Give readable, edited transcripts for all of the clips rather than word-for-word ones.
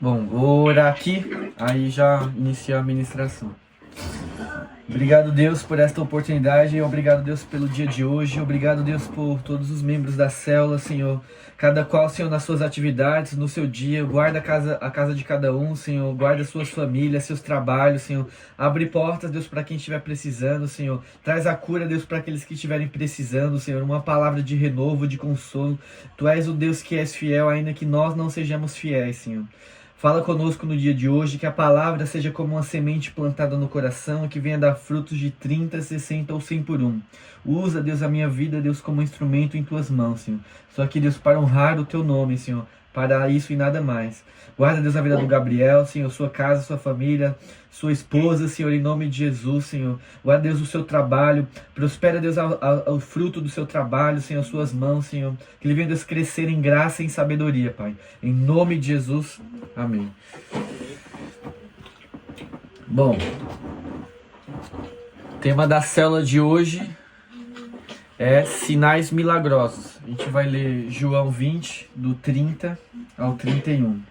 Bom, vou orar aqui, aí já iniciar a ministração. Obrigado, Deus, por esta oportunidade. Obrigado, Deus, pelo dia de hoje. Obrigado, Deus, por todos os membros da célula, Senhor. Cada qual, Senhor, nas suas atividades, no seu dia. Guarda a casa de cada um, Senhor. Guarda suas famílias, seus trabalhos, Senhor. Abre portas, Deus, para quem estiver precisando, Senhor. Traz a cura, Deus, para aqueles que estiverem precisando, Senhor. Uma palavra de renovo, de consolo. Tu és o Deus que és fiel, ainda que nós não sejamos fiéis, Senhor. Fala conosco no dia de hoje, que a palavra seja como uma semente plantada no coração, que venha dar frutos de 30, 60 ou 100 por um. Usa, Deus, a minha vida, Deus, como instrumento em tuas mãos, Senhor. Só que, Deus, para honrar o teu nome, Senhor. Para isso e nada mais. Guarda, Deus, a vida do Gabriel, Senhor, sua casa, sua família, sua esposa, Senhor, em nome de Jesus, Senhor. Guarda, Deus, o seu trabalho. Prospera, Deus, ao fruto do seu trabalho, Senhor, suas mãos, Senhor. Que ele venha, Deus, crescer em graça e em sabedoria, Pai. Em nome de Jesus. Amém. Bom, o tema da célula de hoje é sinais milagrosos. A gente vai ler João 20, do 30 ao 31.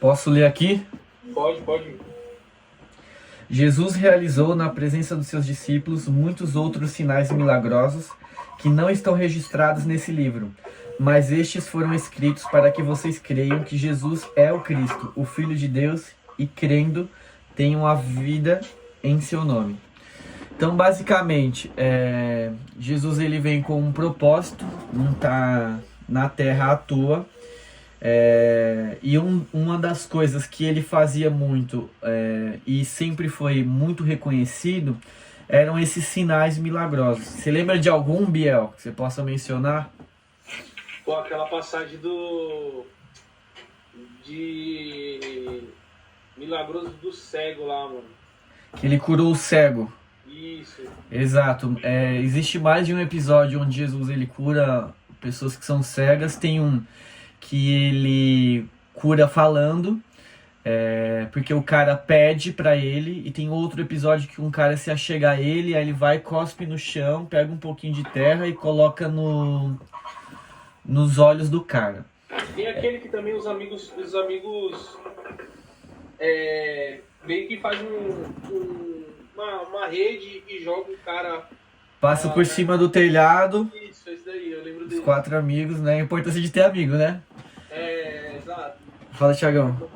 Posso ler aqui? Pode. Jesus realizou na presença dos seus discípulos muitos outros sinais milagrosos que não estão registrados nesse livro, mas estes foram escritos para que vocês creiam que Jesus é o Cristo, o Filho de Deus, e crendo tenham a vida em seu nome. Então, basicamente, Jesus ele vem com um propósito, não está na terra à toa. E uma das coisas que ele fazia muito e sempre foi muito reconhecido eram esses sinais milagrosos. Você lembra de algum, Biel, que você possa mencionar? Pô, aquela passagem de milagroso do cego lá, mano. Que ele curou o cego. Isso. Exato. Existe mais de um episódio onde Jesus ele cura pessoas que são cegas. Tem um que ele cura falando, porque o cara pede pra ele, e tem outro episódio que um cara se achega a ele, aí ele vai, cospe no chão, pega um pouquinho de terra e coloca nos olhos do cara. Tem aquele que também os amigos meio que faz uma rede e joga o cara... Passa por cima do telhado. Isso, esse daí, eu lembro dele. Os 4 amigos, né? A importância de ter amigo, né? Exato. Fala, Thiagão.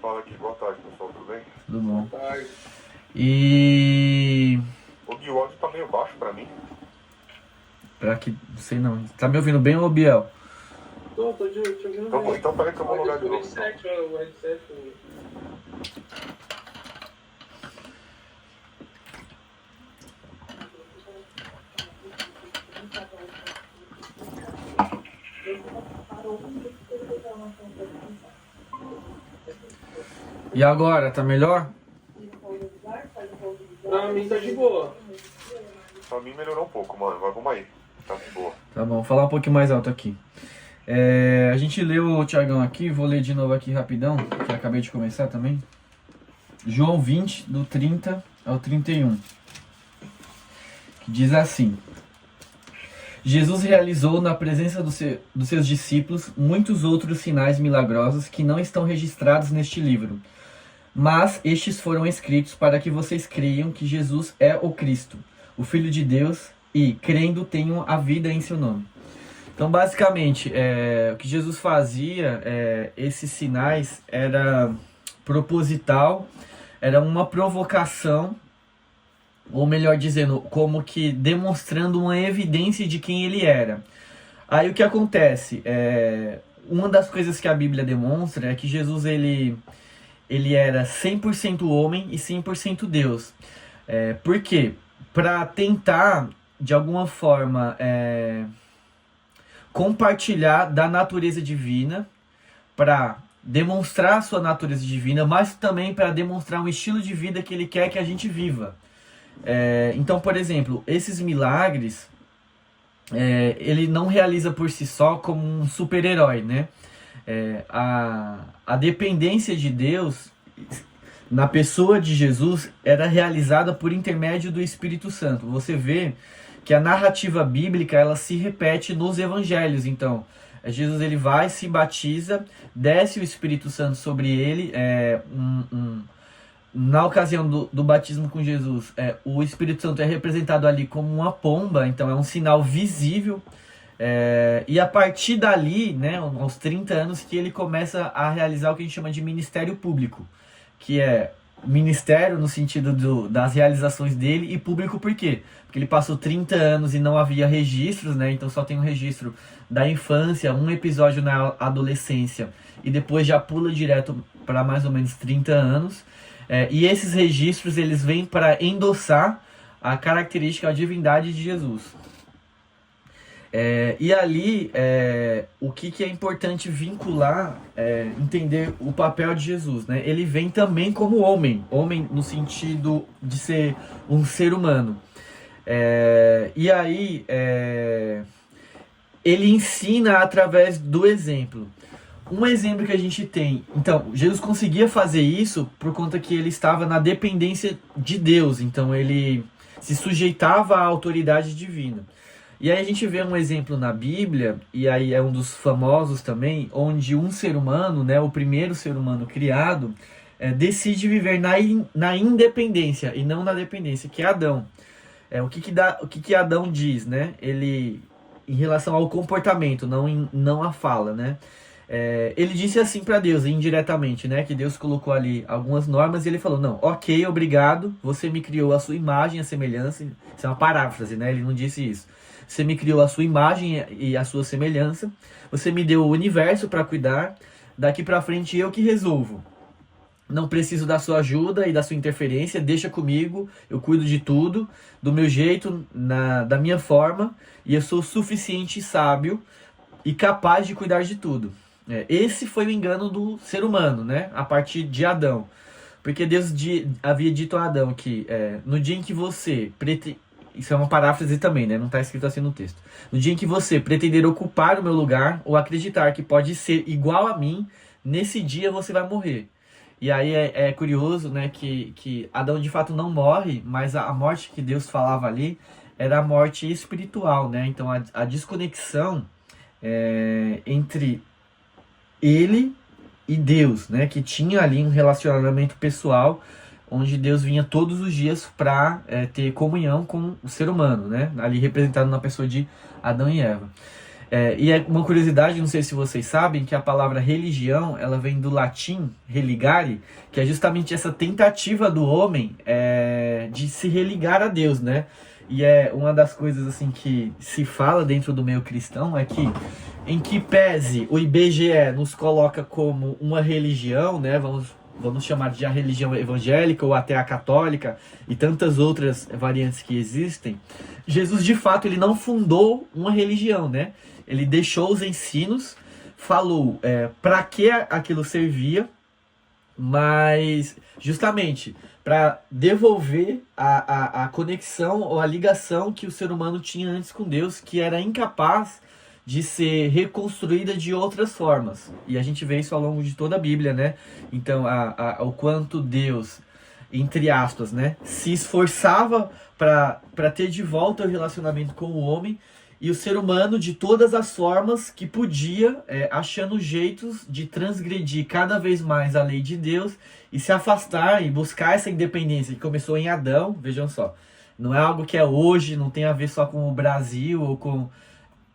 Fala aqui, boa tarde, pessoal, tudo bem? Tudo bom. Boa tarde. E... O de áudio tá meio baixo pra mim. Pra que... Não sei não. Tá me ouvindo bem, ô Biel? Tô te ouvindo bem. Então peraí que eu vou logar de O novo. headset. E agora, tá melhor? Pra mim tá de boa. Pra mim melhorou um pouco, mano, mas vamos aí. Tá de boa. Tá bom, vou falar um pouquinho mais alto aqui. A gente leu o Thiagão aqui, vou ler de novo aqui rapidão, que eu acabei de começar também. João 20, do 30 ao 31. Que diz assim: Jesus realizou na presença dos seus discípulos muitos outros sinais milagrosos que não estão registrados neste livro. Mas estes foram escritos para que vocês creiam que Jesus é o Cristo, o Filho de Deus, e, crendo, tenham a vida em seu nome. Então, basicamente, o que Jesus fazia, esses sinais, era proposital, era uma provocação, ou melhor dizendo, como que demonstrando uma evidência de quem ele era. Aí o que acontece? Uma das coisas que a Bíblia demonstra é que Jesus ele era 100% homem e 100% Deus. Por quê? Para tentar, de alguma forma, compartilhar da natureza divina, para demonstrar a sua natureza divina, mas também para demonstrar um estilo de vida que ele quer que a gente viva. Então, por exemplo, esses milagres, ele não realiza por si só como um super-herói, né? A dependência de Deus na pessoa de Jesus era realizada por intermédio do Espírito Santo. Você vê que a narrativa bíblica ela se repete nos evangelhos. Então, Jesus ele vai, se batiza, desce o Espírito Santo sobre ele. Na ocasião do batismo com Jesus, o Espírito Santo é representado ali como uma pomba, então é um sinal visível. E a partir dali, né, aos 30 anos, que ele começa a realizar o que a gente chama de ministério público, que é ministério no sentido das realizações dele, e público por quê? Porque ele passou 30 anos e não havia registros, né? Então só tem um registro da infância, um episódio na adolescência, e depois já pula direto para mais ou menos 30 anos. E esses registros eles vêm para endossar a característica, a divindade de Jesus. E ali, o que é importante vincular, entender o papel de Jesus, né? Ele vem também como homem no sentido de ser um ser humano. E aí, ele ensina através do exemplo. Um exemplo que a gente tem, então, Jesus conseguia fazer isso por conta que ele estava na dependência de Deus, então ele se sujeitava à autoridade divina. E aí a gente vê um exemplo na Bíblia, e aí é um dos famosos também, onde um ser humano, né, o primeiro ser humano criado, decide viver na independência e não na dependência, que é Adão. O que Adão diz, né? Ele, em relação ao comportamento, não à fala, né? Ele disse assim para Deus, indiretamente, né? Que Deus colocou ali algumas normas e ele falou, não, ok, obrigado, você me criou a sua imagem, a semelhança. Isso é uma paráfrase, né? Ele não disse isso. Você me criou a sua imagem e a sua semelhança. Você me deu o universo para cuidar. Daqui para frente eu que resolvo. Não preciso da sua ajuda e da sua interferência. Deixa comigo. Eu cuido de tudo. Do meu jeito, da minha forma. E eu sou suficiente sábio e capaz de cuidar de tudo. Esse foi o engano do ser humano, né? A partir de Adão. Porque Deus havia dito a Adão que no dia em que você... Isso é uma paráfrase também, né? Não está escrito assim no texto. No dia em que você pretender ocupar o meu lugar ou acreditar que pode ser igual a mim, nesse dia você vai morrer. E aí é curioso, né? Que Adão de fato não morre, mas a morte que Deus falava ali era a morte espiritual, né? Então a desconexão entre ele e Deus, né? Que tinha ali um relacionamento pessoal, onde Deus vinha todos os dias para ter comunhão com o ser humano, né? Ali representado na pessoa de Adão e Eva. E é uma curiosidade, não sei se vocês sabem, que a palavra religião, ela vem do latim religare, que é justamente essa tentativa do homem de se religar a Deus, né? E uma das coisas assim que se fala dentro do meio cristão é que, em que pese o IBGE nos coloca como uma religião, né? Vamos chamar de a religião evangélica ou até a católica e tantas outras variantes que existem, Jesus de fato ele não fundou uma religião, né? Ele deixou os ensinos, falou para que aquilo servia, mas justamente para devolver a conexão ou a ligação que o ser humano tinha antes com Deus, que era incapaz de ser reconstruída de outras formas. E a gente vê isso ao longo de toda a Bíblia, né? Então, o quanto Deus, entre aspas, né, se esforçava para ter de volta o relacionamento com o homem, e o ser humano, de todas as formas que podia, achando jeitos de transgredir cada vez mais a lei de Deus e se afastar e buscar essa independência que começou em Adão. Vejam só, não é algo que é hoje, não tem a ver só com o Brasil ou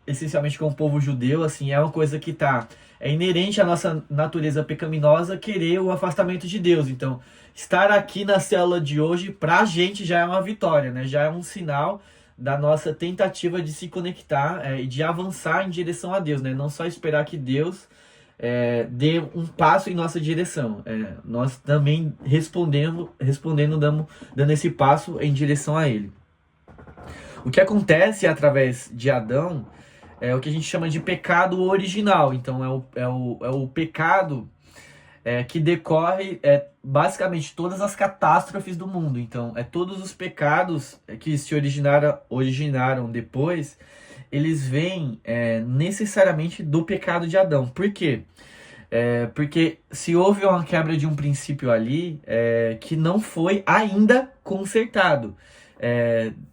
essencialmente com o povo judeu, assim, é uma coisa que é inerente à nossa natureza pecaminosa querer o afastamento de Deus. Então, estar aqui na célula de hoje, pra gente já é uma vitória, né? Já é um sinal da nossa tentativa de se conectar e de avançar em direção a Deus, né? Não só esperar que Deus dê um passo em nossa direção. Nós também respondendo dando esse passo em direção a Ele. O que acontece através de Adão é o que a gente chama de pecado original. Então é o pecado que decorre basicamente todas as catástrofes do mundo. Então todos os pecados que se originaram depois, eles vêm necessariamente do pecado de Adão. Por quê? Porque se houve uma quebra de um princípio ali, que não foi ainda consertado.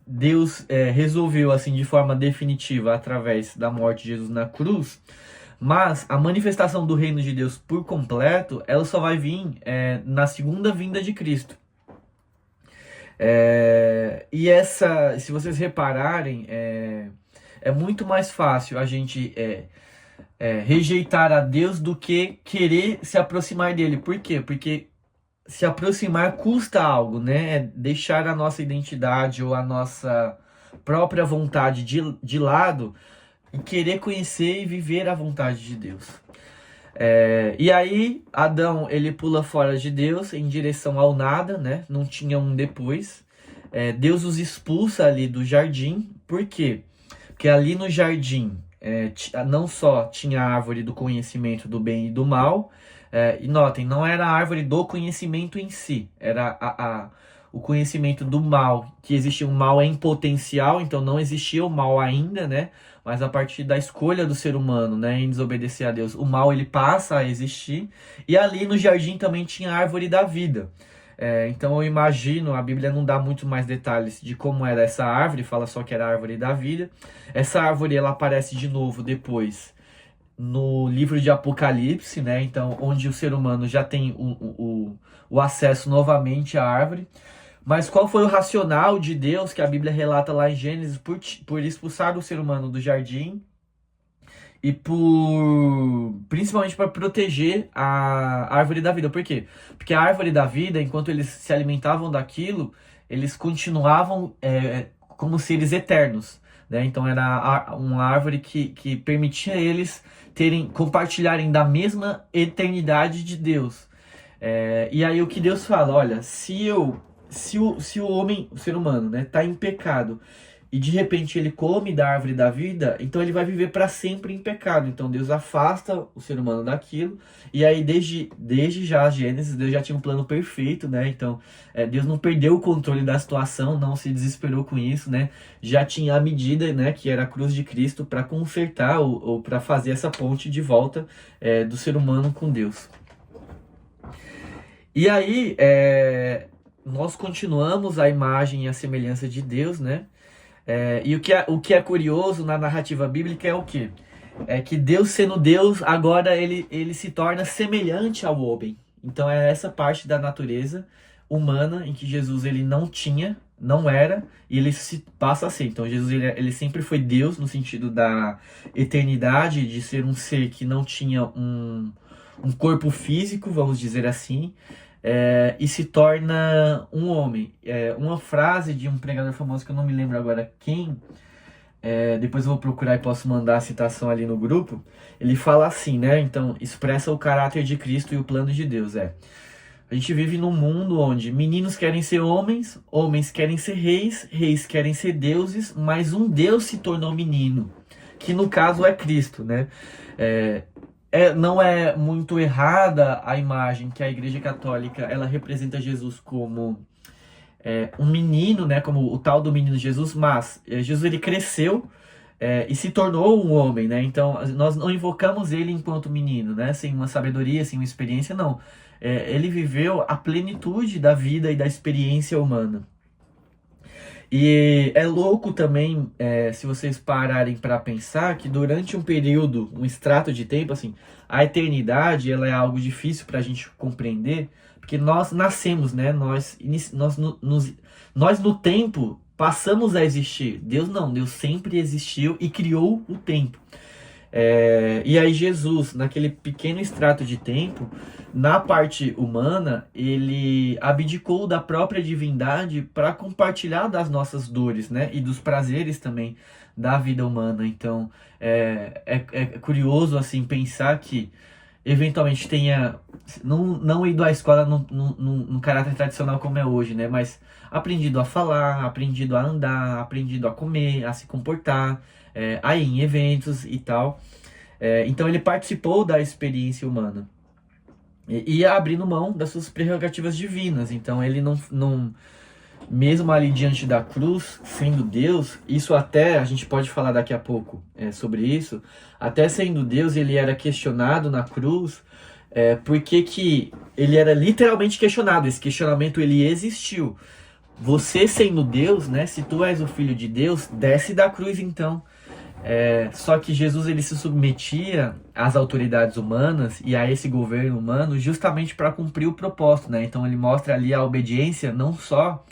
Deus resolveu assim de forma definitiva através da morte de Jesus na cruz, mas a manifestação do reino de Deus por completo, ela só vai vir na segunda vinda de Cristo. Se vocês repararem, é muito mais fácil a gente rejeitar a Deus do que querer se aproximar dele. Por quê? Porque se aproximar custa algo, né? Deixar a nossa identidade ou a nossa própria vontade de lado e querer conhecer e viver a vontade de Deus. E aí, Adão, ele pula fora de Deus em direção ao nada, né? Não tinha um depois. Deus os expulsa ali do jardim. Por quê? Porque ali no jardim, não só tinha a árvore do conhecimento do bem e do mal, e notem, não era a árvore do conhecimento em si, era o conhecimento do mal, que existia um mal em potencial, então não existia o mal ainda, né? Mas a partir da escolha do ser humano, né, em desobedecer a Deus, o mal ele passa a existir. E ali no jardim também tinha a árvore da vida. Então eu imagino, a Bíblia não dá muito mais detalhes de como era essa árvore, fala só que era a árvore da vida. Essa árvore ela aparece de novo depois no livro de Apocalipse, né? Então, onde o ser humano já tem o acesso novamente à árvore. Mas qual foi o racional de Deus que a Bíblia relata lá em Gênesis por expulsar o ser humano do jardim e principalmente para proteger a árvore da vida? Por quê? Porque a árvore da vida, enquanto eles se alimentavam daquilo, eles continuavam como seres eternos, né? Então era uma árvore que permitia eles compartilharem da mesma eternidade de Deus. E aí o que Deus fala, olha, se o homem, o ser humano, né, tá em pecado e de repente ele come da árvore da vida, então ele vai viver para sempre em pecado. Então Deus afasta o ser humano daquilo. E aí desde já a Gênesis, Deus já tinha um plano perfeito, né? Então Deus não perdeu o controle da situação, não se desesperou com isso, né? Já tinha a medida, né, que era a cruz de Cristo para consertar ou para fazer essa ponte de volta do ser humano com Deus. E aí nós continuamos a imagem e a semelhança de Deus, né? E o que é curioso na narrativa bíblica é o quê? É que Deus sendo Deus, agora ele se torna semelhante ao homem. Então é essa parte da natureza humana em que Jesus ele não era, e ele se passa a ser. Então Jesus ele sempre foi Deus no sentido da eternidade, de ser um ser que não tinha um corpo físico, vamos dizer assim, e se torna um homem. Uma frase de um pregador famoso que eu não me lembro agora quem, depois eu vou procurar e posso mandar a citação ali no grupo. Ele fala assim, né? Então, expressa o caráter de Cristo e o plano de Deus. A gente vive num mundo onde meninos querem ser homens, homens querem ser reis, reis querem ser deuses, mas um Deus se tornou menino, que no caso é Cristo, né? Não é muito errada a imagem que a Igreja Católica ela representa Jesus como um menino, né, como o tal do menino Jesus, mas Jesus ele cresceu e se tornou um homem, né? Então nós não invocamos ele enquanto menino, né, sem uma sabedoria, sem uma experiência, não. Ele viveu a plenitude da vida e da experiência humana. E é louco também, se vocês pararem para pensar, que durante um período, um extrato de tempo, assim, a eternidade ela é algo difícil para a gente compreender, porque nós nascemos, né? Nós no tempo passamos a existir. Deus não, Deus sempre existiu e criou o tempo. E aí Jesus, naquele pequeno extrato de tempo, na parte humana, ele abdicou da própria divindade para compartilhar das nossas dores, né? E dos prazeres também da vida humana. Então, é curioso assim pensar que eventualmente tenha não ido à escola num caráter tradicional como é hoje, né? Mas aprendido a falar, aprendido a andar, aprendido a comer, a se comportar, aí em eventos e tal. Então ele participou da experiência humana e abrindo mão das suas prerrogativas divinas. Então ele mesmo ali diante da cruz, sendo Deus, isso até, a gente pode falar daqui a pouco sobre isso, até sendo Deus, ele era questionado na cruz, porque que ele era literalmente questionado, esse questionamento ele existiu. Você sendo Deus, né, se tu és o Filho de Deus, desce da cruz então. Só que Jesus ele se submetia às autoridades humanas e a esse governo humano justamente para cumprir o propósito, né? Então ele mostra ali a obediência não só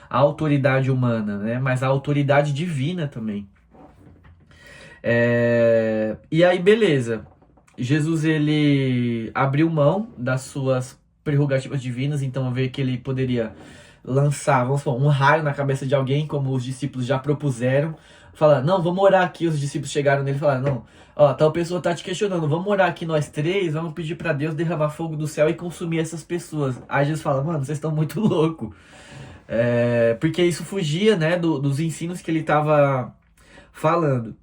à autoridade humana, né? Mas à autoridade divina também. E aí beleza, Jesus ele abriu mão das suas prerrogativas divinas, então vê que ele poderia lançar, vamos supor, um raio na cabeça de alguém, como os discípulos já propuseram. Fala, não, vamos orar aqui. Os discípulos chegaram nele e falaram, não, ó, tal pessoa tá te questionando, vamos orar aqui nós três, vamos pedir pra Deus derramar fogo do céu e consumir essas pessoas. Aí Jesus fala, mano, vocês estão muito loucos. Porque isso fugia, né, dos ensinos que ele tava falando.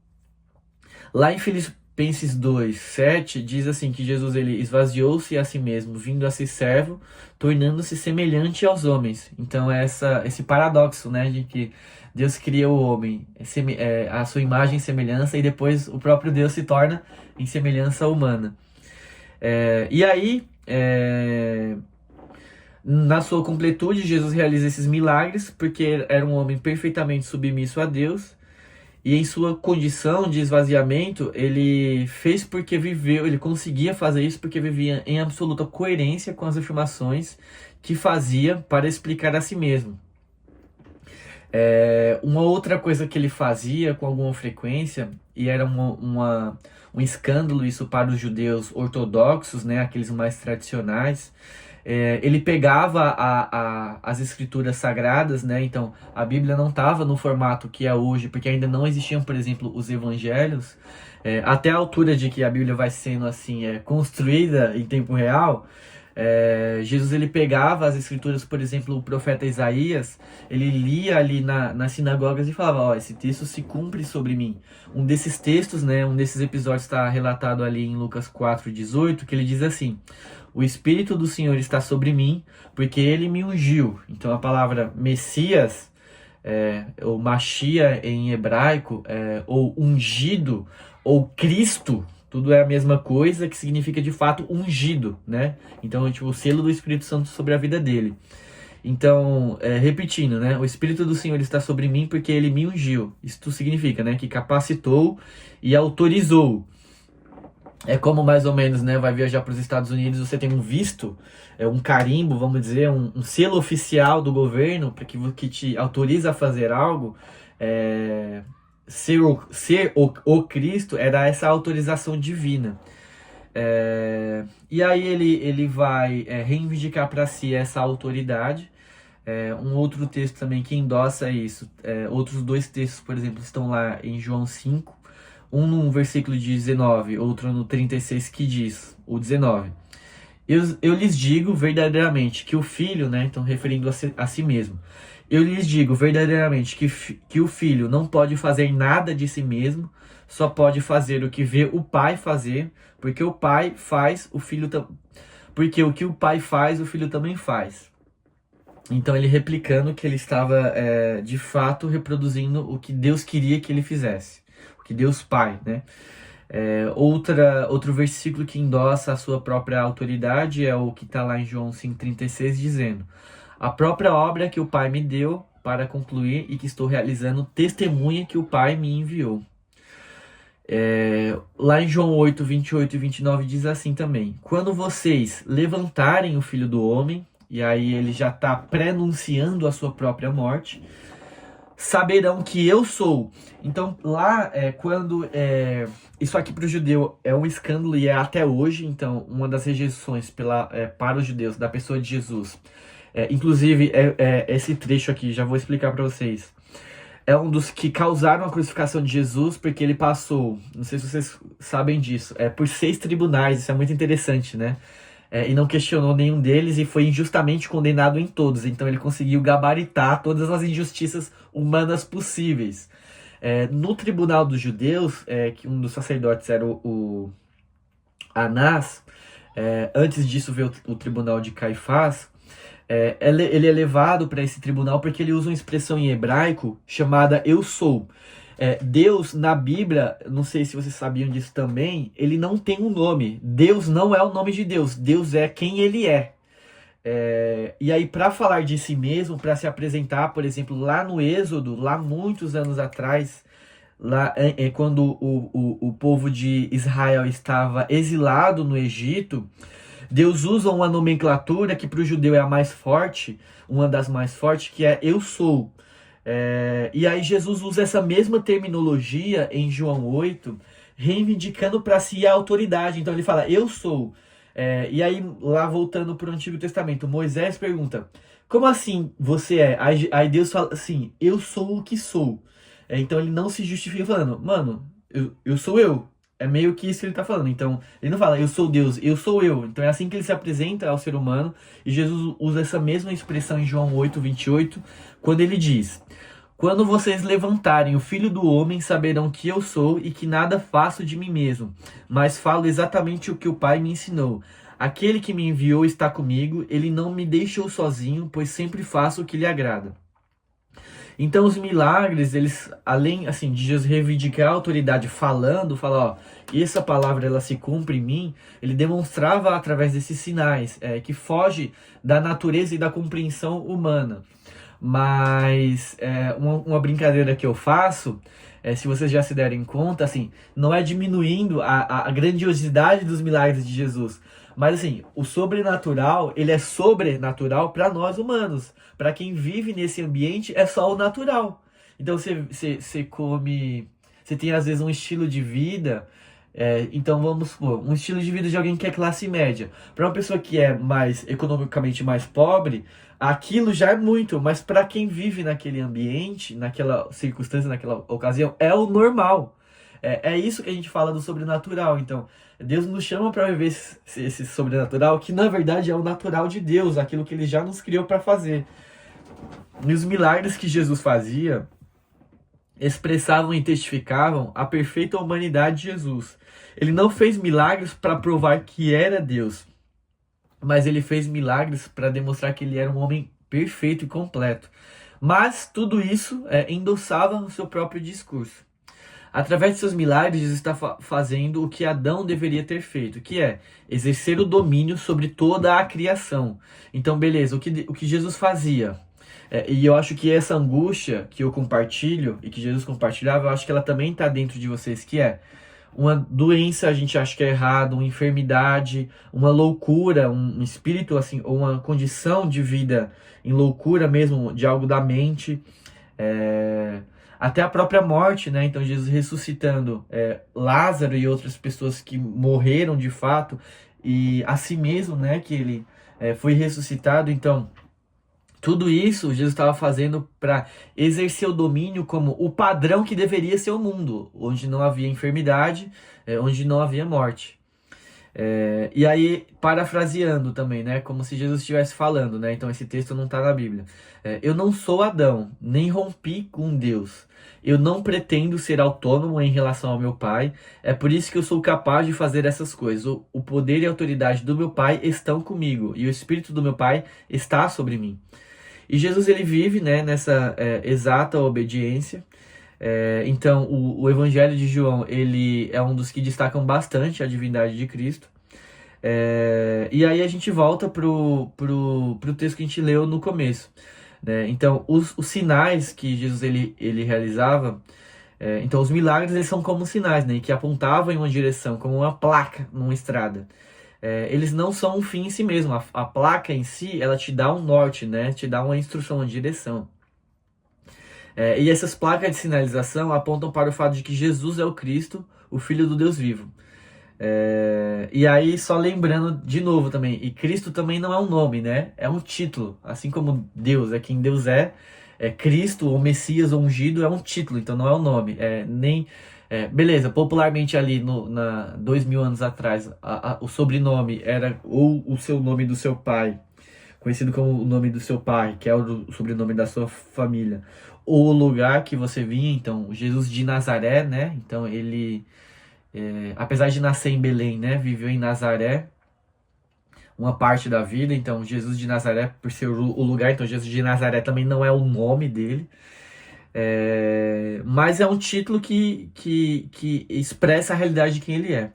Lá em Filipenses 2:7 diz assim que Jesus ele esvaziou-se a si mesmo, vindo a ser servo, tornando-se semelhante aos homens. Então é esse paradoxo, né, de que Deus cria o homem a sua imagem e semelhança e depois o próprio Deus se torna em semelhança humana. E aí, na sua completude, Jesus realiza esses milagres porque era um homem perfeitamente submisso a Deus. E em sua condição de esvaziamento, ele fez porque viveu, ele conseguia fazer isso porque vivia em absoluta coerência com as afirmações que fazia para explicar a si mesmo. Uma outra coisa que ele fazia com alguma frequência, e era um escândalo isso para os judeus ortodoxos, né, aqueles mais tradicionais, ele pegava as escrituras sagradas, né? Então a Bíblia não estava no formato que é hoje, porque ainda não existiam, por exemplo, os evangelhos. Até a altura de que a Bíblia vai sendo assim construída em tempo real, Jesus ele pegava as escrituras, por exemplo, o profeta Isaías, ele lia ali nas sinagogas e falava, ó, esse texto se cumpre sobre mim. Um desses textos, né, um desses episódios está relatado ali em Lucas 4:18, que ele diz assim, o Espírito do Senhor está sobre mim, porque ele me ungiu. Então a palavra Messias, ou Machia em hebraico, ou ungido, ou Cristo, tudo é a mesma coisa, que significa de fato ungido, né? Então, tipo, o selo do Espírito Santo sobre a vida dele. Então, repetindo, né? O Espírito do Senhor está sobre mim porque ele me ungiu. Isso significa, né? Que capacitou e autorizou. É como mais ou menos, né? Vai viajar para os Estados Unidos, você tem um visto, um carimbo, vamos dizer, um selo oficial do governo que te autoriza a fazer algo. Ser o Cristo era essa autorização divina. E aí ele vai reivindicar para si essa autoridade. Um outro texto também que endossa isso, outros dois textos, por exemplo, estão lá em João 5, um no versículo 19, outro no 36, que diz, o 19, eu lhes digo verdadeiramente que o Filho, né, então referindo a si mesmo, eu lhes digo verdadeiramente que o Filho não pode fazer nada de si mesmo, só pode fazer o que vê o Pai fazer, porque o Pai faz, porque o que o Pai faz, o Filho também faz. Então ele replicando que ele estava de fato reproduzindo o que Deus queria que ele fizesse, o que Deus Pai, né? Outro versículo que endossa a sua própria autoridade é o que está lá em João 5,36, dizendo, a própria obra que o Pai me deu para concluir e que estou realizando testemunha que o Pai me enviou. Lá em João 8, 28 e 29 diz assim também, quando vocês levantarem o Filho do Homem, e aí ele já está prenunciando a sua própria morte, saberão que eu sou. Então lá, quando isso aqui para o judeu é um escândalo e é até hoje, então uma das rejeições para os judeus da pessoa de Jesus, inclusive esse trecho aqui, já vou explicar para vocês, é um dos que causaram a crucificação de Jesus, porque ele passou, não sei se vocês sabem disso, por 6 tribunais, isso é muito interessante, né? E não questionou nenhum deles e foi injustamente condenado em todos. Então ele conseguiu gabaritar todas as injustiças humanas possíveis. No tribunal dos judeus, que um dos sacerdotes era o Anás, antes disso veio o tribunal de Caifás, Ele é levado para esse tribunal porque ele usa uma expressão em hebraico chamada eu sou. Deus, na Bíblia, não sei se vocês sabiam disso também, ele não tem um nome. Deus não é o nome de Deus. Deus é quem ele é. E aí, para falar de si mesmo, para se apresentar, por exemplo, lá no Êxodo, lá muitos anos atrás, lá quando o povo de Israel estava exilado no Egito, Deus usa uma nomenclatura que para o judeu é a mais forte, uma das mais fortes, que é eu sou. E aí Jesus usa essa mesma terminologia em João 8, reivindicando para si a autoridade. Então ele fala, eu sou. E aí, lá voltando para o Antigo Testamento, Moisés pergunta, como assim você é? Aí Deus fala assim, eu sou o que sou. Então ele não se justifica falando, mano, eu sou eu. É meio que isso que ele está falando. Então, ele não fala, eu sou Deus, eu sou eu. Então é assim que ele se apresenta ao ser humano. E Jesus usa essa mesma expressão em João 8:28, quando ele diz, quando vocês levantarem o Filho do Homem, saberão que eu sou e que nada faço de mim mesmo, mas falo exatamente o que o Pai me ensinou. Aquele que me enviou está comigo, ele não me deixou sozinho, pois sempre faço o que lhe agrada. Então os milagres, eles, além assim, de Jesus reivindicar a autoridade falando, falar, ó, essa palavra ela se cumpre em mim, ele demonstrava através desses sinais, que foge da natureza e da compreensão humana. Mas uma brincadeira que eu faço, se vocês já se derem conta, assim, não é diminuindo a grandiosidade dos milagres de Jesus, mas assim, o sobrenatural, ele é sobrenatural para nós humanos. Para quem vive nesse ambiente, é só o natural. Então você come, você tem às vezes um estilo de vida, então vamos supor, um estilo de vida de alguém que é classe média. Para uma pessoa que é mais economicamente mais pobre, aquilo já é muito, mas para quem vive naquele ambiente, naquela circunstância, naquela ocasião, é o normal. É isso que a gente fala do sobrenatural. Então, Deus nos chama para viver esse sobrenatural, que na verdade é o natural de Deus, aquilo que ele já nos criou para fazer. E os milagres que Jesus fazia expressavam e testificavam a perfeita humanidade de Jesus. Ele não fez milagres para provar que era Deus, mas ele fez milagres para demonstrar que ele era um homem perfeito e completo. Mas tudo isso endossava o seu próprio discurso. Através de seus milagres, Jesus está fazendo o que Adão deveria ter feito, que é exercer o domínio sobre toda a criação. Então, beleza, o que Jesus fazia? E eu acho que essa angústia que eu compartilho e que Jesus compartilhava, eu acho que ela também está dentro de vocês, que é uma doença, a gente acha que é errado, uma enfermidade, uma loucura, um espírito assim, ou uma condição de vida em loucura mesmo, de algo da mente, até a própria morte, né? Então Jesus ressuscitando Lázaro e outras pessoas que morreram de fato, e a si mesmo, né? Que ele foi ressuscitado. Então tudo isso Jesus estava fazendo para exercer o domínio como o padrão que deveria ser o mundo, onde não havia enfermidade, onde não havia morte. E aí, parafraseando também, né? Como se Jesus estivesse falando, né? Então esse texto não está na Bíblia. Eu não sou Adão, nem rompi com Deus. Eu não pretendo ser autônomo em relação ao meu Pai. É por isso que eu sou capaz de fazer essas coisas. O poder e a autoridade do meu Pai estão comigo. E o Espírito do meu Pai está sobre mim. E Jesus, ele vive, né, nessa exata obediência. Então, o Evangelho de João, ele é um dos que destacam bastante a divindade de Cristo. E aí a gente volta pro texto que a gente leu no começo, né? Então, os sinais que Jesus ele realizava, então os milagres eles são como sinais, né, que apontavam em uma direção, como uma placa numa estrada. Eles não são um fim em si mesmo. A placa em si, ela te dá um norte, né? Te dá uma instrução, uma direção. E essas placas de sinalização apontam para o fato de que Jesus é o Cristo, o Filho do Deus vivo. E aí, só lembrando de novo também, e Cristo também não é um nome, né? É um título. Assim como Deus é quem Deus é, Cristo, ou Messias, ou ungido, é um título, então não é um nome. Beleza, popularmente ali 2000 anos atrás, o sobrenome era ou o seu nome do seu pai, conhecido como o nome do seu pai, que é o sobrenome da sua família, ou o lugar que você vinha. Então, Jesus de Nazaré, né? Então ele, apesar de nascer em Belém, né, viveu em Nazaré, uma parte da vida. Então, Jesus de Nazaré, por ser o lugar, então Jesus de Nazaré também não é o nome dele. Mas é um título que expressa a realidade de quem ele é.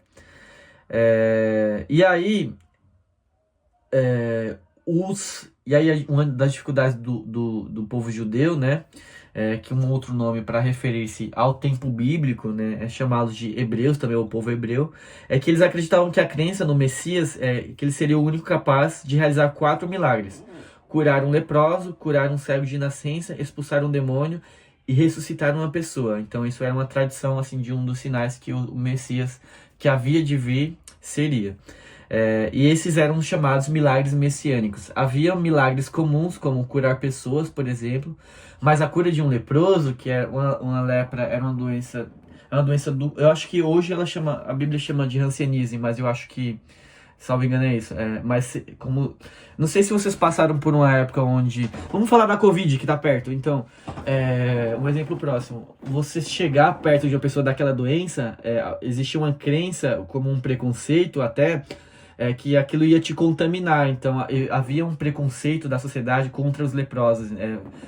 E aí, uma das dificuldades do povo judeu, né, que um outro nome para referir-se ao tempo bíblico, né, é chamado de hebreus, também o povo hebreu, é que eles acreditavam que a crença no Messias, que ele seria o único capaz de realizar 4 milagres: curar um leproso, curar um cego de nascença, expulsar um demônio e ressuscitar uma pessoa. Então isso era uma tradição assim de um dos sinais que o Messias que havia de vir seria. E esses eram chamados milagres messiânicos. Havia milagres comuns, como curar pessoas, por exemplo, mas a cura de um leproso, que é uma lepra, era uma doença eu acho que hoje a Bíblia chama de hanseníase, mas eu acho que, salvo engano, é isso. Não sei se vocês passaram por uma época onde... Vamos falar da Covid, que tá perto. Então, um exemplo próximo. Você chegar perto de uma pessoa daquela doença, existe uma crença, como um preconceito até, que aquilo ia te contaminar. Então, havia um preconceito da sociedade contra os leprosos,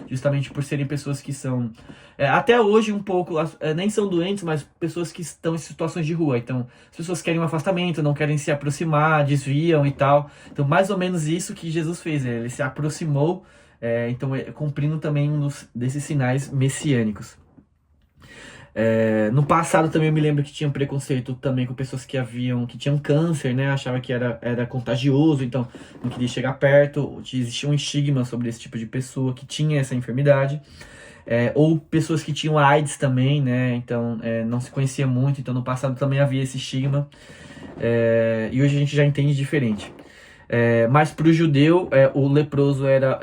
justamente por serem pessoas que são... até hoje um pouco, nem são doentes, mas pessoas que estão em situações de rua. Então, as pessoas querem um afastamento, não querem se aproximar, desviam e tal. Então, mais ou menos isso que Jesus fez. Ele se aproximou, então cumprindo também desses sinais messiânicos. No passado também eu me lembro que tinha preconceito também com pessoas que tinham câncer, né? Achava que era contagioso, então não queria chegar perto. Existia um estigma sobre esse tipo de pessoa que tinha essa enfermidade. Ou pessoas que tinham AIDS também, né? Então não se conhecia muito, então no passado também havia esse estigma. E hoje a gente já entende diferente. Mas para o judeu, o leproso era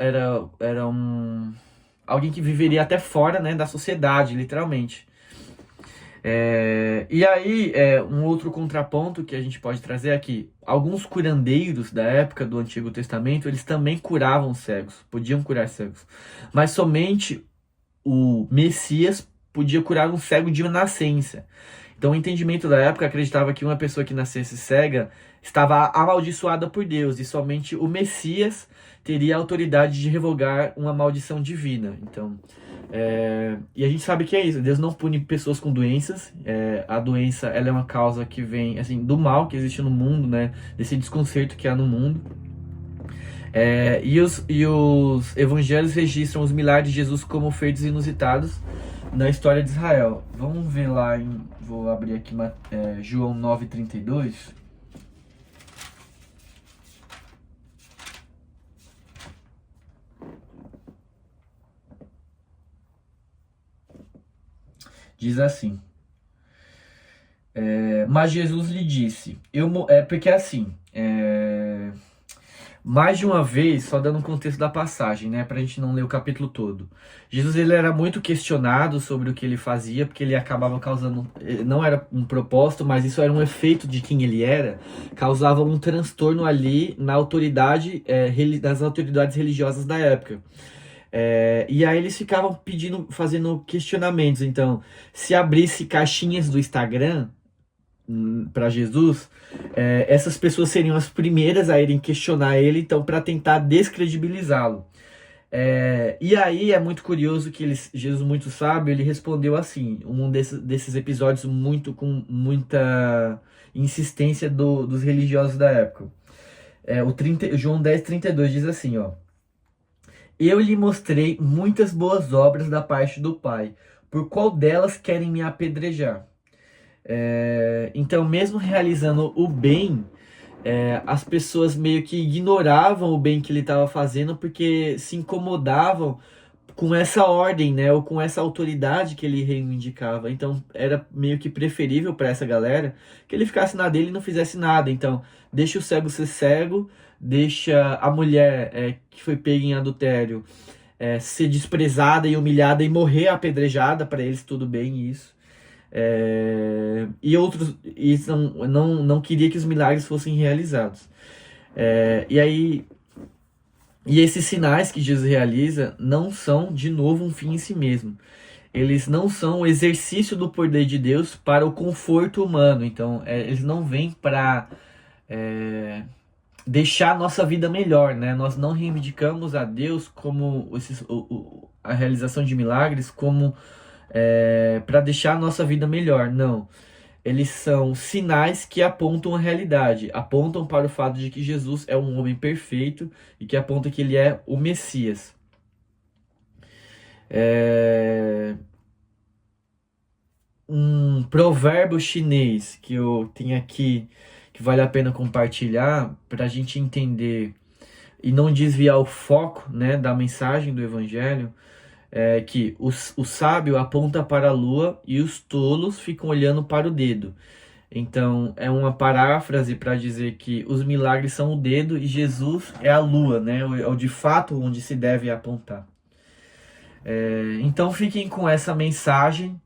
alguém que viveria até fora, né, da sociedade, literalmente. E aí, um outro contraponto que a gente pode trazer é que alguns curandeiros da época do Antigo Testamento, eles também curavam cegos, podiam curar cegos. Mas somente o Messias podia curar um cego de nascença. Então o entendimento da época acreditava que uma pessoa que nascesse cega estava amaldiçoada por Deus, e somente o Messias teria a autoridade de revogar uma maldição divina. Então... e a gente sabe que é isso. Deus não pune pessoas com doenças. A doença, ela é uma causa que vem assim, do mal que existe no mundo, né? Desse desconcerto que há no mundo. E os evangelhos registram os milagres de Jesus como feitos inusitados na história de Israel. Vamos ver lá, vou abrir aqui João 9,32. Diz assim: mas Jesus lhe disse, porque assim, mais de uma vez, só dando um contexto da passagem, né, pra gente não ler o capítulo todo. Jesus, ele era muito questionado sobre o que ele fazia, porque ele acabava causando, não era um propósito, mas isso era um efeito de quem ele era, causava um transtorno ali na autoridade, das autoridades religiosas da época. E aí eles ficavam fazendo questionamentos. Então, se abrisse caixinhas do Instagram para Jesus, essas pessoas seriam as primeiras a irem questionar ele, então, para tentar descredibilizá-lo. E aí é muito curioso que Jesus, muito sábio, ele respondeu assim, desses episódios com muita insistência dos religiosos da época. João 10,32 diz assim, ó: eu lhe mostrei muitas boas obras da parte do Pai. Por qual delas querem me apedrejar? Então, mesmo realizando o bem, as pessoas meio que ignoravam o bem que ele estava fazendo porque se incomodavam com essa ordem, né, ou com essa autoridade que ele reivindicava. Então, era meio que preferível para essa galera que ele ficasse na dele e não fizesse nada. Então, deixa o cego ser cego, deixa a mulher que foi pega em adultério ser desprezada e humilhada e morrer apedrejada, para eles tudo bem isso. E outros não queria que os milagres fossem realizados. E esses sinais que Jesus realiza não são, de novo, um fim em si mesmo. Eles não são o exercício do poder de Deus para o conforto humano. Então, eles não vêm para deixar a nossa vida melhor, né? Nós não reivindicamos a Deus como a realização de milagres como para deixar a nossa vida melhor, não. Eles são sinais que apontam a realidade, apontam para o fato de que Jesus é um homem perfeito e que aponta que ele é o Messias. Um provérbio chinês que eu tenho aqui, que vale a pena compartilhar para a gente entender e não desviar o foco, né, da mensagem do Evangelho, é que o sábio aponta para a lua e os tolos ficam olhando para o dedo. Então, é uma paráfrase para dizer que os milagres são o dedo e Jesus é a lua, né? É o de fato onde se deve apontar. Então, fiquem com essa mensagem.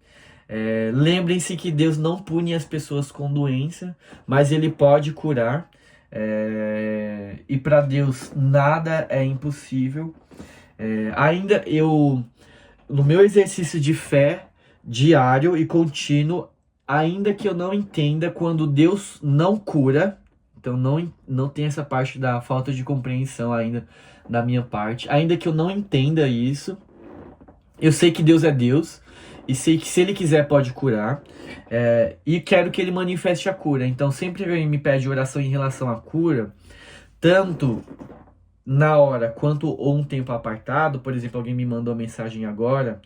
Lembrem-se que Deus não pune as pessoas com doença, mas Ele pode curar. E para Deus nada é impossível. Ainda no meu exercício de fé diário e contínuo, ainda que eu não entenda quando Deus não cura, então não tem essa parte da falta de compreensão ainda da minha parte, ainda que eu não entenda isso, eu sei que Deus é Deus, e sei que se Ele quiser pode curar, e quero que Ele manifeste a cura. Então sempre que Ele me pede oração em relação à cura, tanto na hora quanto um tempo apartado, por exemplo, alguém me mandou uma mensagem agora,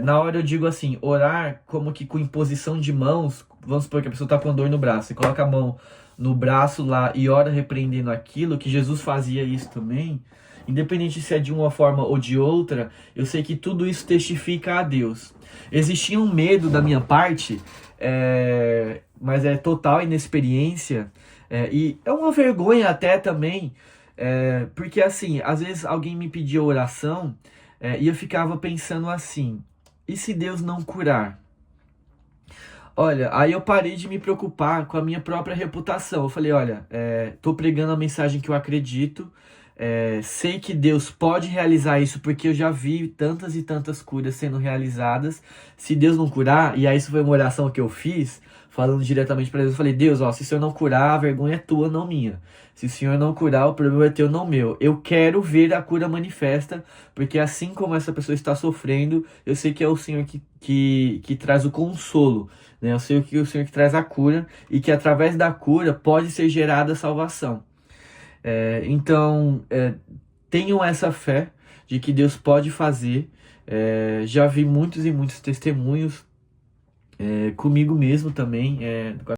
na hora eu digo assim, orar como que com imposição de mãos, vamos supor que a pessoa está com dor no braço, você coloca a mão no braço lá e ora repreendendo aquilo, que Jesus fazia isso também, independente se é de uma forma ou de outra, eu sei que tudo isso testifica a Deus. Existia um medo da minha parte, mas é total inexperiência, e é uma vergonha até também, porque assim, às vezes alguém me pedia oração e eu ficava pensando assim, e se Deus não curar? Olha, aí eu parei de me preocupar com a minha própria reputação. Eu falei, olha, tô pregando a mensagem que eu acredito, sei que Deus pode realizar isso porque eu já vi tantas e tantas curas sendo realizadas. Se Deus não curar, e aí isso foi uma oração que eu fiz, falando diretamente para Deus, eu falei, Deus, ó, se o Senhor não curar, a vergonha é tua, não minha. Se o Senhor não curar, o problema é teu, não meu. Eu quero ver a cura manifesta, porque assim como essa pessoa está sofrendo, eu sei que é o Senhor que traz o consolo, né? Eu sei que é o Senhor que traz a cura, e que através da cura pode ser gerada a salvação. Então, tenham essa fé de que Deus pode fazer. Já vi muitos e muitos testemunhos comigo mesmo também,